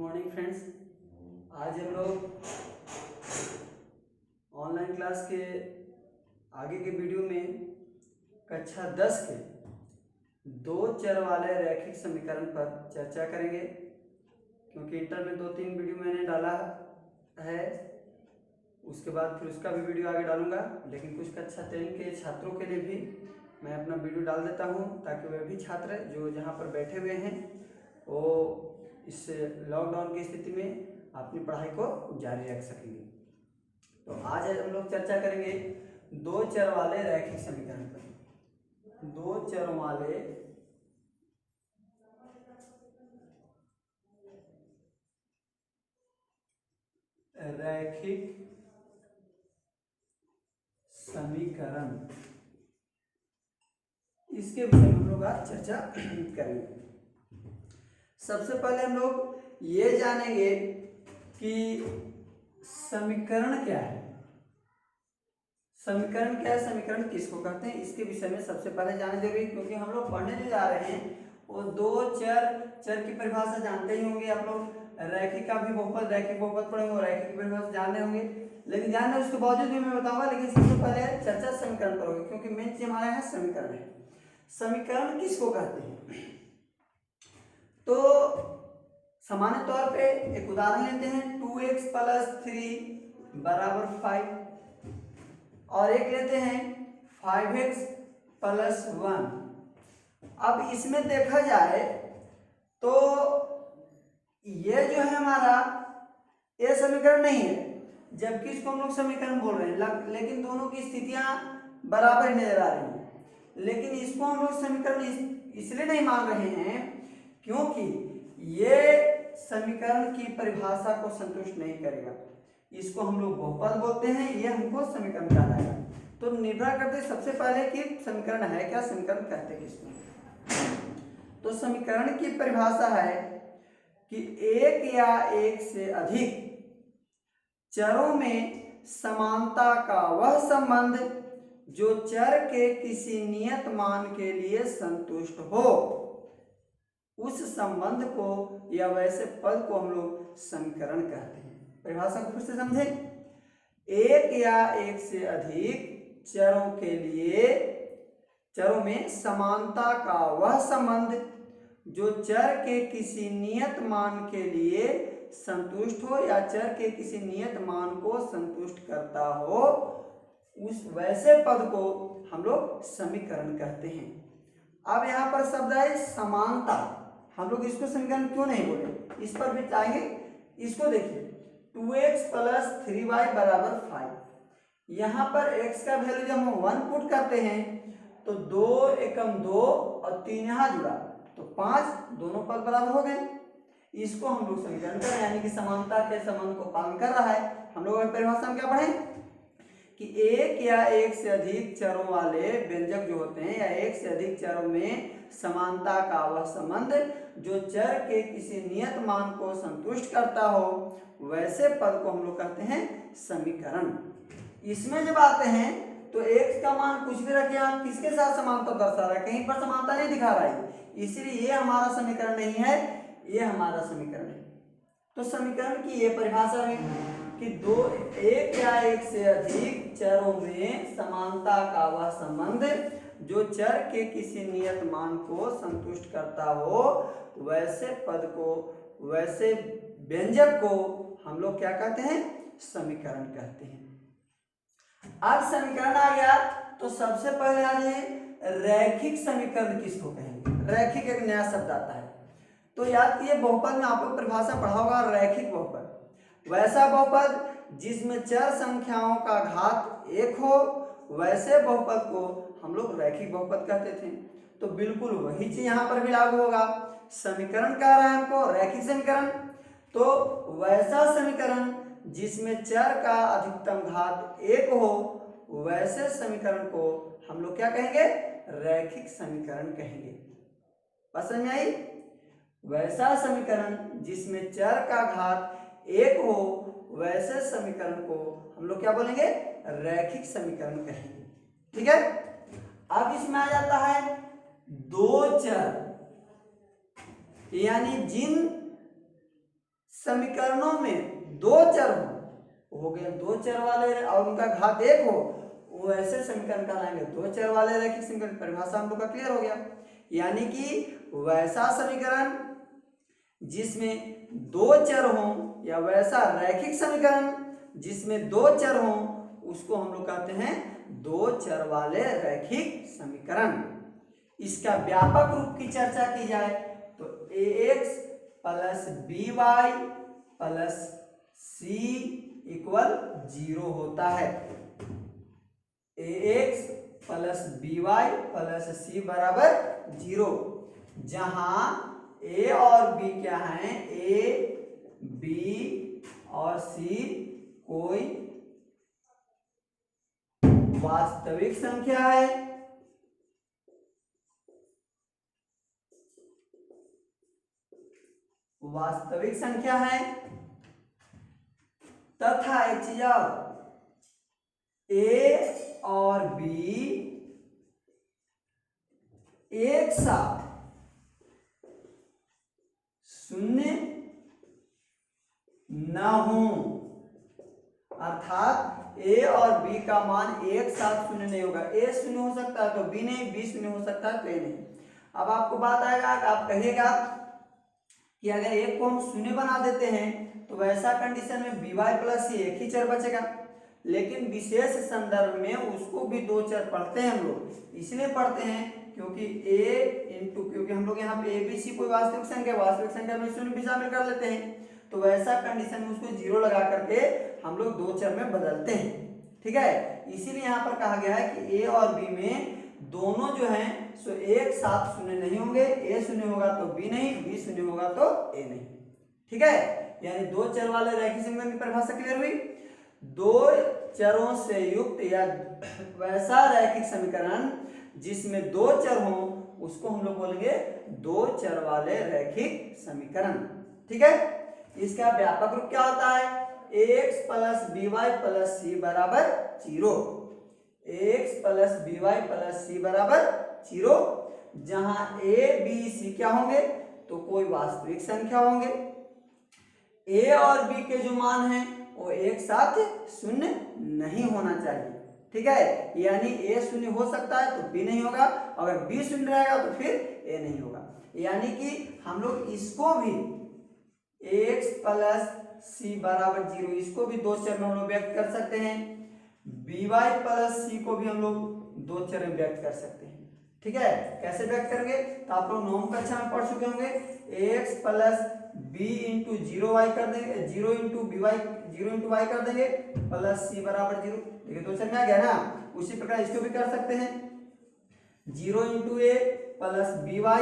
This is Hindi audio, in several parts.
Morning friends. आज हम लोग ऑनलाइन क्लास के आगे के वीडियो में कक्षा 10 के दो चर वाले रैखिक समीकरण पर चर्चा करेंगे, क्योंकि इंटर में 2-3 वीडियो मैंने डाला है। उसके बाद फिर उसका भी वीडियो आगे डालूंगा, लेकिन कुछ कक्षा 10 के छात्रों के लिए भी मैं अपना वीडियो डाल देता हूं, ताकि वह भी छात्र जो जहां पर बैठे हुए हैं वो इस लॉकडाउन की स्थिति में अपनी पढ़ाई को जारी रख सकेंगे। तो आज हम लोग चर्चा करेंगे दो चर वाले रैखिक समीकरण पर। दो चरों वाले रैखिक समीकरण, इसके विषय में हम लोग आज चर्चा करेंगे। सबसे पहले हम लोग ये जानेंगे कि समीकरण क्या है। समीकरण क्या है, समीकरण किसको कहते हैं, इसके विषय में सबसे पहले जानना जरूरी, क्योंकि हम लोग पढ़ने जो जा रहे हैं वो दो चर की परिभाषा जानते ही होंगे। आप लोग रैखिक का भी बहुपद, रैखिक बहुपद पढ़े होंगे, रैखिक की परिभाषा जानने होंगे, लेकिन जानने उसके बावजूद भी मैं बताऊंगा। लेकिन सबसे पहले चर्चा समीकरण पर होगी, क्योंकि मेन चीज हमारा है समीकरण है। समीकरण किसको कहते हैं, तो सामान्य तौर पे एक उदाहरण लेते हैं। 2x + 3 = 5 और एक लेते हैं 5x + 1। अब इसमें देखा जाए तो ये जो है हमारा ये समीकरण नहीं है, जबकि इसको हम लोग समीकरण बोल रहे हैं, लेकिन दोनों की स्थितियां बराबर ही नजर आ रही हैं। लेकिन इसको हम लोग समीकरण इसलिए नहीं मान रहे हैं क्योंकि ये समीकरण की परिभाषा को संतुष्ट नहीं करेगा। इसको हम लोग बहुपद बोलते हैं, ये हमको समीकरण कहलाएगा। तो निर्भर करते सबसे पहले कि समीकरण है क्या, समीकरण कहते किसको। तो समीकरण की परिभाषा है कि एक या एक से अधिक चरों में समानता का वह संबंध जो चर के किसी नियत मान के लिए संतुष्ट हो, उस संबंध को या वैसे पद को हम लोग समीकरण कहते हैं। परिभाषा को फिर से समझे। एक या एक से अधिक चरों के लिए, चरों में समानता का वह संबंध जो चर के किसी नियत मान के लिए संतुष्ट हो या चर के किसी नियत मान को संतुष्ट करता हो, उस वैसे पद को हम लोग समीकरण कहते हैं। अब यहाँ पर शब्द है समानता। हम लोग इसको समीकरण क्यों नहीं बोले, इस पर भी चाहेंगे। इसको देखिए, 2x + 3y = 5। यहाँ पर x का वैल्यू जब हम 1 पुट करते हैं तो 2 एकम 2 और 3 यहाँ जुड़ा तो 5, दोनों पद बराबर हो गए। इसको हम लोग समीकरण कर रहे हैं, यानी कि समानता के संबंध को पालन कर रहा है। हम लोग परिभाषा में क्या पढ़े कि एक या एक से अधिक चरों वाले व्यंजक जो होते हैं, या एक से अधिक चरों में समानता का वह संबंध जो चर के किसी नियत मान को संतुष्ट करता हो, वैसे पद को हम लोग कहते हैं समीकरण। इसमें जब आते हैं तो x का मान कुछ भी रखे, आप किसके साथ समानता दर्शा रहा है, कहीं पर समानता नहीं दिखा रहा है, इसलिए ये हमारा समीकरण नहीं है, ये हमारा समीकरण है। तो समीकरण की ये परिभाषा है कि एक या एक से अधिक चरों में समानता का वह संबंध जो चर के किसी नियत मान को संतुष्ट करता हो, वैसे पद को, वैसे व्यंजक को हम लोग क्या कहते हैं, समीकरण कहते हैं। अब समीकरण आ गया तो सबसे पहले आ जाइए रैखिक समीकरण किसको कहेंगे। रैखिक एक नया शब्द आता है, तो याद कीजिए बहुपद में आप लोग परिभाषा पढ़ा होगा। रैखिक बहुपद वैसा बहुपद जिसमें चर संख्याओं का घात 1 हो, वैसे बहुपद को हम लोग रैखिक बहुपद कहते थे। तो बिल्कुल वही चीज यहाँ पर भी लागू होगा। समीकरण कह रहा है हमको रैखिक समीकरण, तो वैसा समीकरण जिसमें चर का अधिकतम घात 1 हो, वैसे समीकरण को हम लोग क्या कहेंगे, रैखिक समीकरण कहेंगे। समझ में आई। वैसा समीकरण जिसमें चर का घात 1 हो, वैसे समीकरण को हम लोग क्या बोलेंगे, रैखिक समीकरण कहेंगे। ठीक है। अब इसमें आ जाता है दो चर, यानी जिन समीकरणों में दो चर हो गए दो चर वाले और उनका घात एक हो, वो ऐसे समीकरण कहलाएंगे दो चर वाले रैखिक समीकरण। परिभाषा हम लोग का क्लियर हो गया। यानी कि वैसा समीकरण जिसमें दो चर हो या वैसा रैखिक समीकरण जिसमें दो चर हो उसको हम लोग कहते हैं दो चर वाले रैखिक समीकरण। इसका व्यापक रूप की चर्चा की जाए तो ax plus by plus c equal 0 होता है। ax plus by plus c बराबर 0, जहां a और b क्या है, a b और c कोई वास्तविक संख्या है तथा एक चीज a और b एक साथ शून्य न हो, अर्थात a और b का मान एक साथ शून्य नहीं होगा। a शून्य हो सकता है तो b नहीं, b शून्य हो सकता है तो a नहीं। अब आपको बात आएगा, आप कहिएगा कि अगर एक को हम शून्य बना देते हैं तो वैसा कंडीशन में by प्लस c एक ही चर बचेगा, लेकिन विशेष संदर्भ में उसको भी दो चर पढ़ते हैं हम लोग। इसलिए पढ़ते हैं क्योंकि हम लोग यहाँ पे a b c कोई वास्तविक संख्या में शून्य भी शामिल कर लेते हैं, तो वैसा कंडीशन में उसको 0 लगा करके हम लोग दो चर में बदलते हैं। ठीक है, इसीलिए यहाँ पर कहा गया है कि a और b में दोनों जो हैं सो एक साथ शून्य नहीं होंगे। a शून्य होगा तो b नहीं, b शून्य होगा तो a नहीं। ठीक है, यानी दो चर वाले रैखिक समीकरण की परिभाषा क्लियर हुई। दो चरों से युक्त या वैसा रैखिक समीकरण जिसमें दो चर हो उसको हम लोग बोलेंगे दो चर वाले रैखिक समीकरण। ठीक है, इसका व्यापक रूप क्या होता है, ax plus by plus c बराबर 0। ax plus by plus c बराबर 0, जहां a b c क्या होंगे तो कोई वास्तविक संख्या होंगे। a और b के जो मान हैं वो एक साथ शून्य नहीं होना चाहिए। ठीक है, यानी a शून्य हो सकता है तो b नहीं होगा, अगर b शून्य रहेगा तो फिर a नहीं होगा। यानी कि हम लोग इसको भी ax प्लस c बराबर 0 इसको भी दो चर में हम लोग व्यक्त कर सकते हैं। by प्लस c को भी हम लोग दो चर में व्यक्त कर सकते हैं। ठीक है, कैसे व्यक्त करेंगे तो आप लोग नवम कक्षा में पढ़ चुके होंगे। ax plus b into 0y कर देंगे, 0 इंटू y कर देंगे प्लस c बराबर 0। देखिए दो चर में आ गया ना। उसी प्रकार इसको भी कर सकते हैं, 0 into a plus by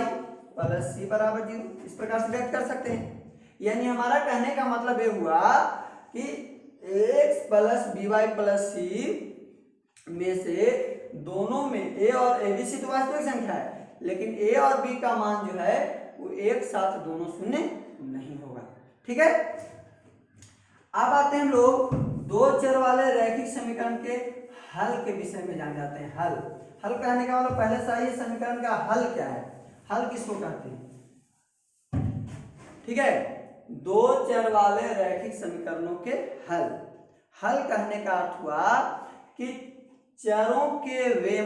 plus c बराबर 0। इस प्रकार से व्यक्त कर सकते हैं। यानी हमारा कहने का मतलब ये हुआ कि x plus by plus c में से दोनों में a और a b c तो वास्तविक संख्या है, लेकिन a और b का मान जो है वो एक साथ दोनों शून्य नहीं होगा। ठीक है, अब आते हैं हम लोग दो चर वाले रैखिक समीकरण के हल के विषय में जान जाते हैं। हल कहने का मतलब पहले से ही समीकरण का हल क्या है, हल किसको कहते हैं। ठीक है, दो चर वाले रैखिक समीकरणों के हल कहने का अर्थ हुआ कि चरों के वे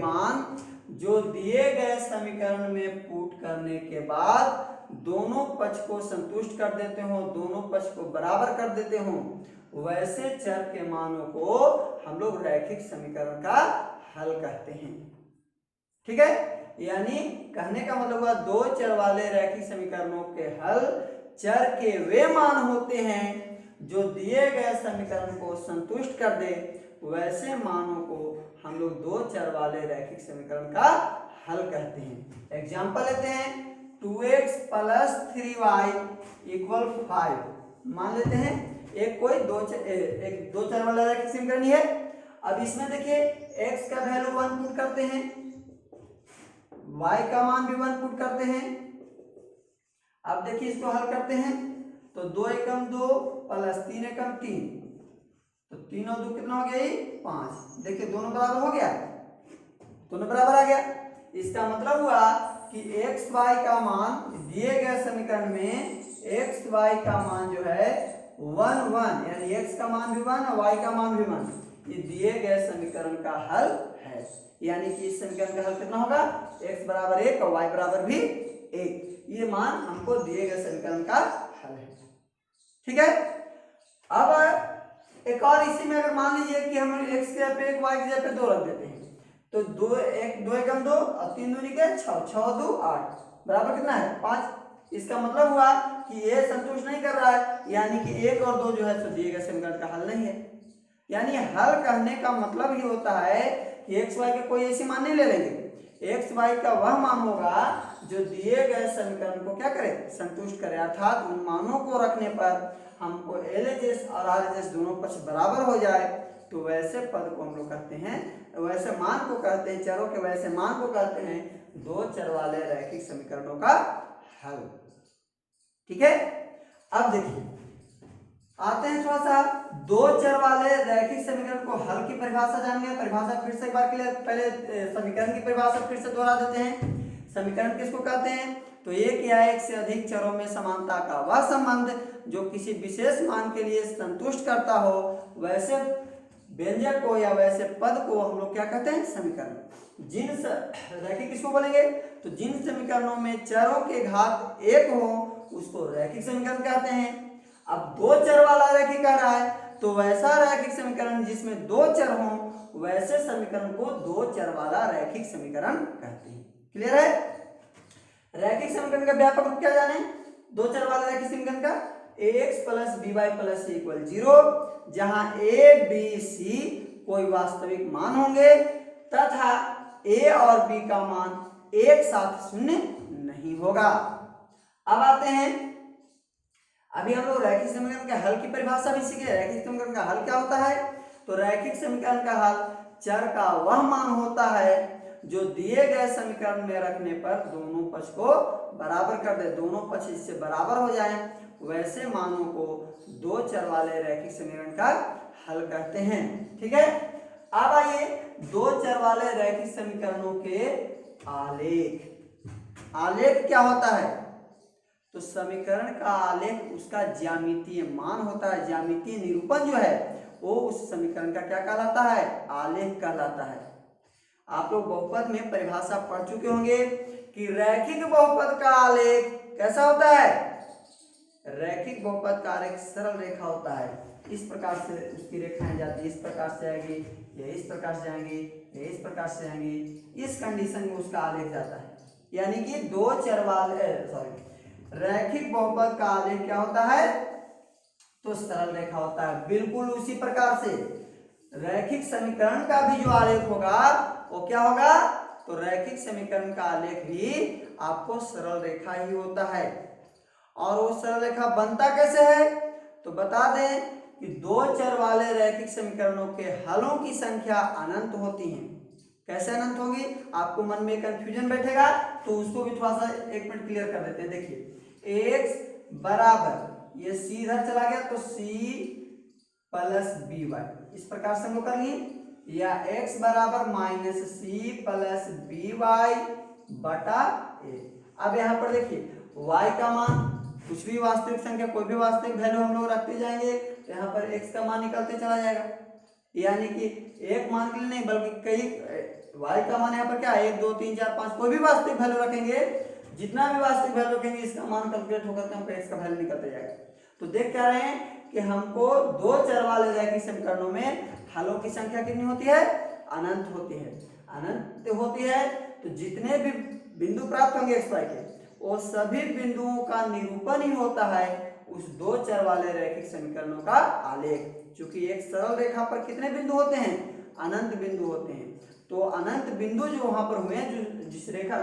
मान जो दिए गए समीकरण में पुट करने के बाद दोनों पक्ष को संतुष्ट कर देते हो, दोनों पक्ष को बराबर कर देते हो, वैसे चर के मानों को हम लोग रैखिक समीकरण का हल कहते हैं। ठीक है, यानी कहने का मतलब हुआ दो चर वाले रैखिक समीकरणों के हल चर के वे मान होते हैं जो दिए गए समीकरण को संतुष्ट कर दे, वैसे मानों को हम लोग दो चर वाले रैखिक समीकरण का हल कहते हैं। एग्जांपल लेते हैं, 2x प्लस 3y इक्वल 5। मान लेते हैं एक दो चर वाला रैखिक समीकरण है। अब इसमें देखिए x का वैल्यू 1 पुट करते हैं, y का मान भी 1 पुट करते हैं। अब देखिए इसको हल करते हैं तो 2 एकम 2 प्लस 3 एकम 3, तो 3 और 2 कितना हो गया, 5। देखिए दोनों बराबर हो गया, दोनों बराबर आ गया। इसका मतलब हुआ कि एक्स वाई का मान दिए गए समीकरण में एक्स वाई का मान जो है 1 1 यानी एक्स का मान भी 1 और वाई का मान भी 1 ये दिए गए समीकरण का हल है। यानी कि इस समीकरण का हल कितना होगा, x बराबर 1 और y बराबर भी 1, ये मान हमको दिए गए समीकरण का हल है। ठीक है, अब एक और इसी में अगर मान लीजिए कि हम x की जगह पे 1 y की जगह पे 2 रख देते हैं तो 2 एकम 2 और 3 दूनी के 6 6 2 8 बराबर कितना है 5। इसका मतलब हुआ कि ये संतुष्ट नहीं कर रहा है, यानी कि 1 और 2 जो है तो दिए गए समीकरण का हल नहीं है। यानी हल कहने का मतलब ही होता है कि एक्स वाई के कोई ऐसी मान नहीं ले लेंगे, एक्स वाई का वह मान होगा जो दिए गए समीकरण को क्या करे, संतुष्ट करे। अर्थात उन मानों को रखने पर हमको LHS और RHS दोनों पक्ष बराबर हो जाए तो वैसे पद को हम लोग कहते हैं, वैसे मान को कहते हैं, चरों के वैसे मान को कहते हैं दो चर वाले रैखिक समीकरणों का हल। ठीक है, अब देखिए आते हैं थोड़ा सा दो चर वाले रैखिक समीकरण को हल की परिभाषा जानेंगे। परिभाषा फिर से एक बार के लिए पहले समीकरण की परिभाषा फिर से दोहरा देते हैं। समीकरण किसको कहते हैं, तो एक या एक से अधिक चरों में समानता का वह संबंध जो किसी विशेष मान के लिए संतुष्ट करता हो वैसे व्यंजक को या वैसे पद को हम लोग क्या कहते हैं, समीकरण। जिन रैखिक किसको बोलेंगे, तो जिन समीकरणों में चरों के घात 1 हो उसको रैखिक समीकरण कहते हैं। अब दो चर वाला रैखिक कह रहा है तो वैसा रैखिक समीकरण जिसमें दो चर हो वैसे समीकरण को दो चर वाला रैखिक समीकरण कहते हैं। क्लियर है, रैखिक समीकरण का व्यापक रूप क्या जाने, दो चर वाला रैखिक समीकरण का ax + by + c = 0 जहां a b c कोई वास्तविक मान होंगे तथा a और b का मान एक साथ शून्य नहीं होगा। अब आते हैं, अभी हम लोग रैखिक समीकरण के हल की परिभाषा भी सीखे। रैखिक समीकरण का हल क्या होता है, तो रैखिक समीकरण का हल चर का वह मान होता है जो दिए गए समीकरण में रखने पर दोनों पक्ष को बराबर कर दे, दोनों पक्ष इससे बराबर हो जाएं वैसे मानों को दो चर वाले रैखिक समीकरण का हल कहते हैं। ठीक है, अब आइए दो चर वाले रैखिक समीकरणों के आलेख। आलेख क्या होता है, तो समीकरण का आलेख उसका ज्यामितीय मान होता है। ज्यामितीय निरूपण जो है वो उस समीकरण का क्या कहलाता है, आलेख कहलाता है। आप लोग बहुपद में परिभाषा पढ़ चुके होंगे कि रैखिक बहुपद का आलेख कैसा होता है, रैखिक बहुपद का आलेख सरल रेखा होता है। इस प्रकार से उसकी रेखाएं जाती है, इस प्रकार से आएगी, ये इस प्रकार से आएंगी, ये इस प्रकार से आएंगी, इस कंडीशन में उसका आलेख जाता है। यानी कि दो चर वाले रैखिक बहुपद का आलेख क्या होता है, तो सरल रेखा होता है। बिल्कुल उसी प्रकार से रैखिक समीकरण का भी जो आलेख होगा वो क्या होगा, तो रैखिक समीकरण का आलेख भी आपको सरल रेखा ही होता है। और वो सरल रेखा बनता कैसे है, तो बता दें कि दो चर वाले रैखिक समीकरणों के हलों की संख्या अनंत होती है। कैसे अनंत होगी, आपको मन में कंफ्यूजन बैठेगा तो उसको भी थोड़ा सा एक मिनट क्लियर कर देते हैं। देखिए x बराबर ये c इधर चला गया तो c + by इस प्रकार से हम लोग कर लिए, या x बराबर -c + by बटा a। अब यहाँ पर देखिए y का मान कुछ भी वास्तविक संख्या कोई भी वास्तविक वैल्यू हम लोग रखते जाएंगे तो यहाँ पर x का मान निकलते चला जाएगा। यानी कि एक मान के लिए नहीं बल्कि कई y का मान यहाँ पर क्या 1 2 3 4 5 कोई भी वास्तविक वैल्यू रखेंगे, जितना भी वास्तविक वैल्यू रखेंगे इसका मान कैलकुलेट होकर के हमको x का वैल्यू निकलते जाएगा। तो देख क्या रहे हैं कि हमको दो चर वाले रैखिक समीकरणों में हलों की संख्या कितनी होती है, अनंत होती है। अनंत होती है तो जितने भी बिंदु प्राप्त होंगे x y के वो सभी बिंदुओं का निरूपण ही होता है उस दो चर वाले रैखिक समीकरणों का आलेख। क्योंकि एक सरल रेखा पर कितने बिंदु होते हैं, अनंत बिंदु होते हैं। तो अनंत बिंदु जो वहां पर हुए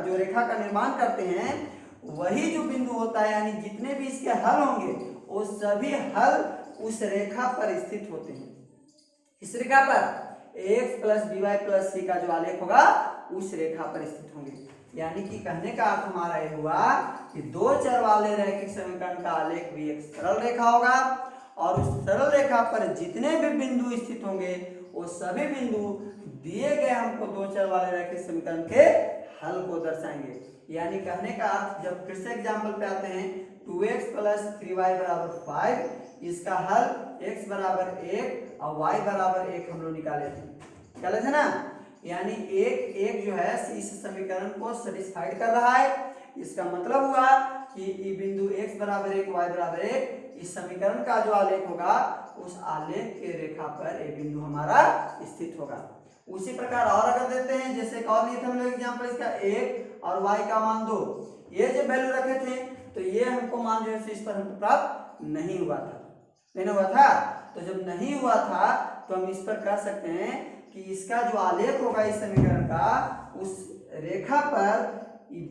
जो रेखा का निर्माण करते हैं वही जो बिंदु होता है, यानी जितने भी इसके हल होंगे वो सभी हल उस रेखा पर स्थित होते हैं। इस रेखा पर x + by + c का जो आलेख होगा उस रेखा पर स्थित होंगे। यानी कि कहने का अर्थ हमारा ये हुआ कि दो चर वाले रैखिक समीकरण का आलेख भी एक सरल रेखा होगा और उस सरल रेखा पर जितने भी बिंदु स्थित होंगे वो सभी बिंदु दिए गए हमको दो चर वाले रैखिक समीकरण के हल को दर्शाएंगे। यानी कहने का अर्थ, जब फिर से एग्जाम्पल पे आते हैं, 2x + 3y = 5, इसका हल x = 1 और y = 1 हम लोग निकाले थे ना। यानी एक जो है इस समीकरण को सेटिस्फाइड कर रहा है। इसका मतलब हुआ कि बिंदु x = 1 y = 1, इस समीकरण का जो आलेख होगा उस आलेख के रेखा पर ये बिंदु हमारा स्थित होगा। उसी प्रकार और अगर देते हैं, जैसे एक और लिए थे हम लोग एग्जांपल, इसका 1 और y का मान 2, ये जो वैल्यू रखे थे तो ये हमको मान जो है इस पर हमको प्राप्त नहीं हुआ था। तो जब नहीं हुआ था तो हम इस पर कह सकते हैं कि इसका जो आलेख होगा इस समीकरण का, उस रेखा पर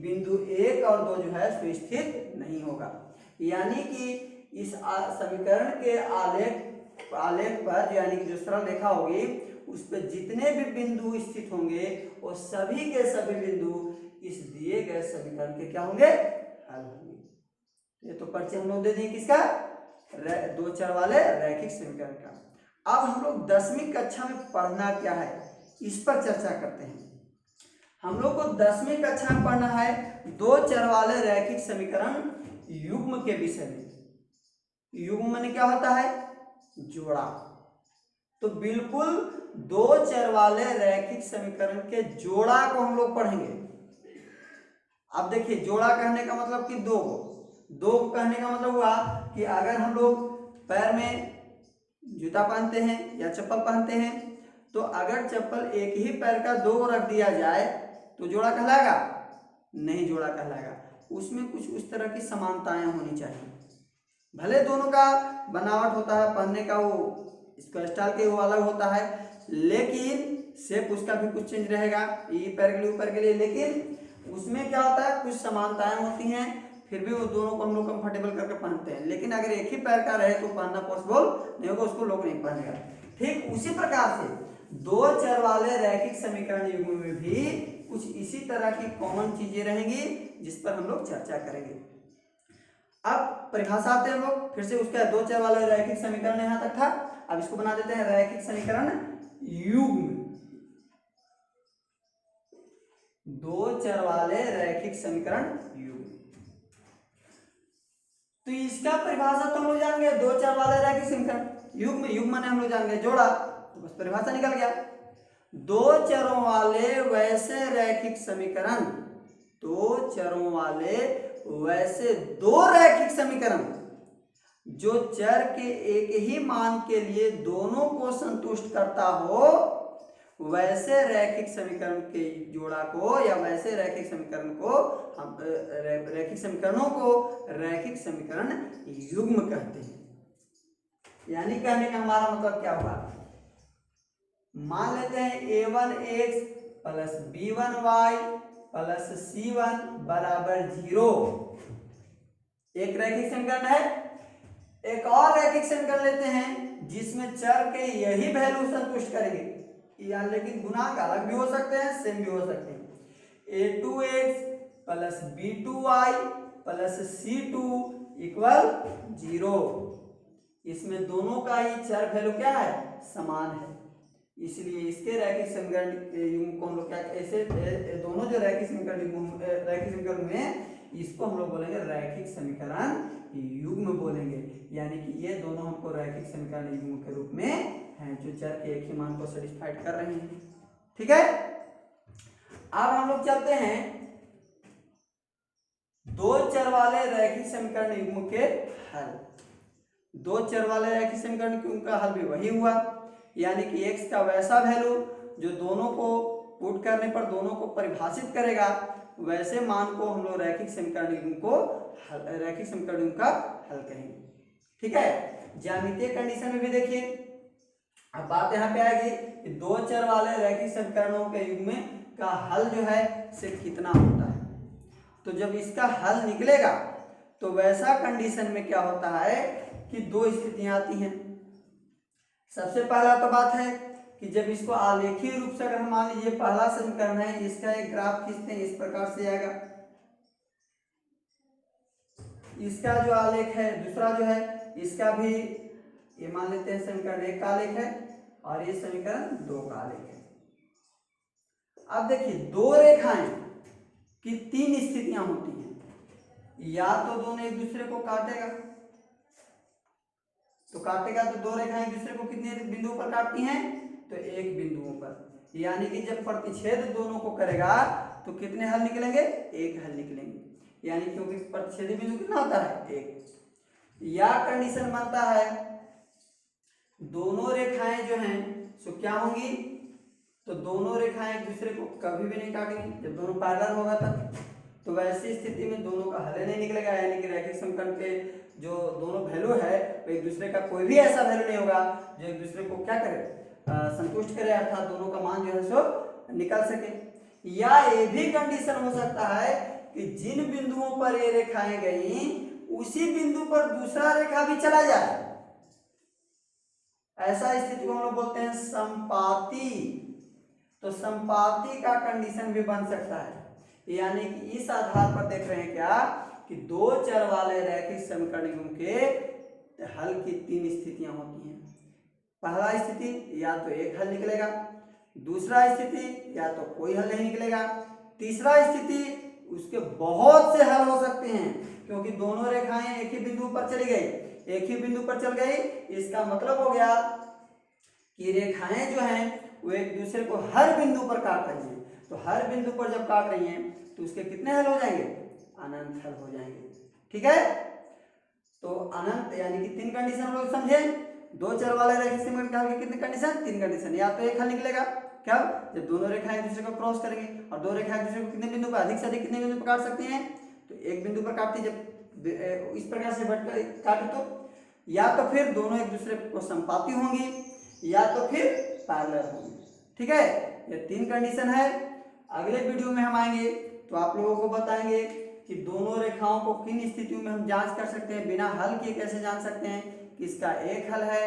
बिंदु 1 और 2 जो है सो स्थित नहीं होगा। यानी कि इस समीकरण के आलेख पर, यानी कि जो सरल रेखा होगी उस पर जितने भी बिंदु स्थित होंगे वो सभी के सभी बिंदु इस दिए गए समीकरण के क्या होंगे, हल होंगे। ये तो परिचय हम लोग दे दें किसका, दो चर वाले रैखिक समीकरण का। अब हम लोग 10वीं कक्षा में पढ़ना क्या है इस पर चर्चा करते हैं। हम लोग को 10वीं कक्षा में पढ़ना है दो चर वाले रैखिक समीकरण युग्म के विषय में। युग्म माने क्या होता है, जोड़ा। तो बिल्कुल दो चर वाले रैखिक समीकरण के जोड़ा को हम लोग पढ़ेंगे। अब देखिए, जोड़ा कहने का मतलब कि दो कहने का मतलब हुआ कि अगर हम लोग पैर में जूता पहनते हैं या चप्पल पहनते हैं, तो अगर चप्पल एक ही पैर का दो रख दिया जाए तो जोड़ा कहलाएगा? नहीं, जोड़ा कहलाएगा। उसमें कुछ उस तरह की समानताएं होनी चाहिए। भले दोनों का बनावट होता है, पहनने का वो इसका स्टाइल के वो अलग होता है, लेकिन शेप उसका भी कुछ चेंज रहेगा, ये पैर के लिए ऊपर के लिए, लेकिन उसमें क्या होता है, कुछ समानताएं होती हैं। फिर भी वो दोनों को हम लोग कंफर्टेबल करके पहनते हैं। लेकिन अगर एक ही पैर का रहे तो पहनना पॉसिबल नहीं होगा, उसको लोग नहीं पहनेगा। ठीक उसी प्रकार से दो चर वाले रैखिक समीकरण युग्म में भी कुछ इसी तरह की कॉमन चीजें रहेंगी जिस पर हम लोग चर्चा करेंगे। अब परिभाषा आते हैं हम लोग फिर से, उसका दो चर वाला रैखिक समीकरण यहां तक था। अब इसको बना देते हैं रैखिक समीकरण युग्म। दो चर वाले रैखिक समीकरण युग्म, तो इसका परिभाषा तो हम लोग जान गए, दो चर वाले रैखिक समीकरण युग्म माने हम लोग जान गए जोड़ा, तो बस परिभाषा निकल गया। दो चरों वाले वैसे रैखिक समीकरण, दो चरों वाले वैसे दो रैखिक समीकरण जो चर के एक ही मान के लिए दोनों को संतुष्ट करता हो, वैसे रैखिक समीकरण के जोड़ा को या वैसे रैखिक समीकरण को हम रैखिक समीकरणों को रैखिक समीकरण युग्म कहते हैं। यानी कहने का हमारा मतलब क्या हुआ, मान लेते हैं a1x + b1y + c1 = 0, एक रैखिक समीकरण है। एक और रैखिक समीकरण लेते हैं जिसमें चर के यही वैल्यू संतुष्ट करेंगे, या लेकिन गुणांक अलग भी हो सकते हैं, सेम भी हो सकते हैं। a2x + b2y + c2 = 0, इसमें दोनों का ही चर वैल्यू क्या है, समान है। इसलिए इसके रैखिक समीकरण युग्म को हम लोग क्या, ऐसे दोनों जो रैखिक समीकरण में, इसको हम लोग बोलेंगे रैखिक समीकरण युग्म बोलेंगे। यानी कि ये दोनों हमको रैखिक समीकरण युग्म के रूप में हैं, जो चर के एक ही मान को सेटिस्फाइड कर रहे हैं। ठीक है, अब हम लोग चलते हैं दो चर वाले रैखिक समीकरण युग्म के हल। दो चर वाले रैखिक समीकरण का हल भी वही हुआ, यानी कि x का वैसा वैल्यू जो दोनों को पुट करने पर दोनों को परिभाषित करेगा, वैसे मान को हम लोग रैखिक समीकरण युग्म का हल कहेंगे। ठीक है, ज्यामितीय कंडीशन में भी देखिए, अब बात यहाँ पे आएगी कि दो चर वाले रैखिक समीकरणों के युग्म का हल जो है से कितना होता है। तो जब इसका हल निकलेगा तो वैसा कंडीशन में क्या होता है कि दो स्थितियां आती हैं। सबसे पहला तो बात है कि जब इसको आलेखीय रूप से, अगर हम मान लीजिए पहला समीकरण है, इसका एक ग्राफ खींचते हैं, इस प्रकार से आएगा। इसका जो आलेख है, दूसरा जो है इसका भी ये मान लेते हैं समीकरण 1 का आलेख है और ये समीकरण 2 का आलेख है। अब देखिए दो रेखाएं कि 3 स्थितियां होती हैं। या तो दोनों एक दूसरे को काटेगा, तो काटेगा तो दो रेखाएं एक दूसरे को कितने बिंदुओं पर काटती हैं, तो एक बिंदुओं पर। यानी कि जब प्रतिच्छेद दोनों को करेगा तो कितने हल निकलेंगे, एक हल निकलेंगे। यानी क्योंकि प्रतिच्छेदी बिंदु कितना होता है, एक। या कंडीशन बनता है दोनों रेखाएं जो हैं सो क्या होंगी, तो दोनों रेखाएं एक दूसरे को कभी भी नहीं काटेंगी जब दोनों पैरेलल होगा तब। तो वैसी स्थिति में दोनों का हल नहीं निकलेगा, यानी कि रैखिक समीकरण के जो दोनों वैल्यू है वो एक दूसरे का कोई भी ऐसा वैल्यू नहीं होगा जो एक दूसरे को क्या करे, संतुष्ट करे, अर्थात दोनों का मान जो है सो निकल सके। या ये भी कंडीशन हो सकता है कि जिन बिंदुओं पर ये रेखाएं गई उसी बिंदु पर दूसरा रेखा भी चला जाए, ऐसा स्थिति को हम लोग बोलते हैं संपाती। तो संपाती का कंडीशन भी बन सकता है। यानी कि इस आधार पर देख रहे हैं क्या कि दो चर वाले रैखिक समीकरणों के हल की 3 स्थितियां होती हैं। पहला स्थिति या तो एक हल निकलेगा, दूसरा स्थिति या तो कोई हल नहीं निकलेगा, तीसरा स्थिति उसके बहुत से हल हो सकते हैं, क्योंकि दोनों रेखाएं एक ही बिंदु पर चली गई, एक ही बिंदु पर चल गई। इसका मतलब हो गया कि रेखाएं जो हैं वो एक दूसरे को हर बिंदु पर काट रही हैं। तो हर बिंदु पर जब काट रही हैं तो उसके कितने हल हो जाएंगे, अनंत हल हो जाएंगे। ठीक है, तो अनंत यानी कि 3 कंडीशन हम लोग समझे। दो चर वाले रैखिक समीकरण के हल की कितने कंडीशन, 3 कंडीशन। या तो एक हल निकलेगा, क्या, जब दोनों रेखाएं एक दूसरे को क्रॉस करेंगे, और दो रेखाएं एक दूसरे को कितने बिंदु पर, अधिक से अधिक कितने बिंदु पर काट सकती हैं, तो एक बिंदु पर काटती, जब इस प्रकार से बढ़कर काटे तो। या तो फिर दोनों एक दूसरे को संपाती होंगी, या तो फिर पैरेलल होंगी। ठीक है, ये 3 कंडीशन है। अगले वीडियो में हम आएंगे तो आप लोगों को बताएंगे कि दोनों रेखाओं को किन स्थितियों में हम जांच कर सकते हैं, बिना हल किए कैसे जान सकते हैं कि इसका एक हल है,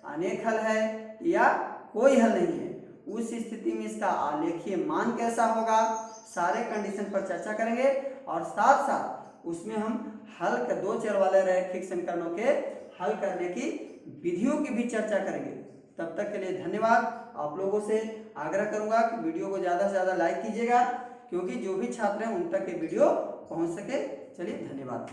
अनेक हल है या कोई हल नहीं है। उस स्थिति में इसका आलेखीय मान कैसा होगा, सारे कंडीशन पर चर्चा करेंगे, और साथ साथ उसमें हम हल कर दो चर वाले रैखिक समीकरणों के हल करने की विधियों की भी चर्चा करेंगे। तब तक के लिए धन्यवाद। आप लोगों से आग्रह करूंगा कि वीडियो को ज़्यादा से ज़्यादा लाइक कीजिएगा, क्योंकि जो भी छात्र हैं उन तक ये वीडियो पहुंच सके। चलिए, धन्यवाद।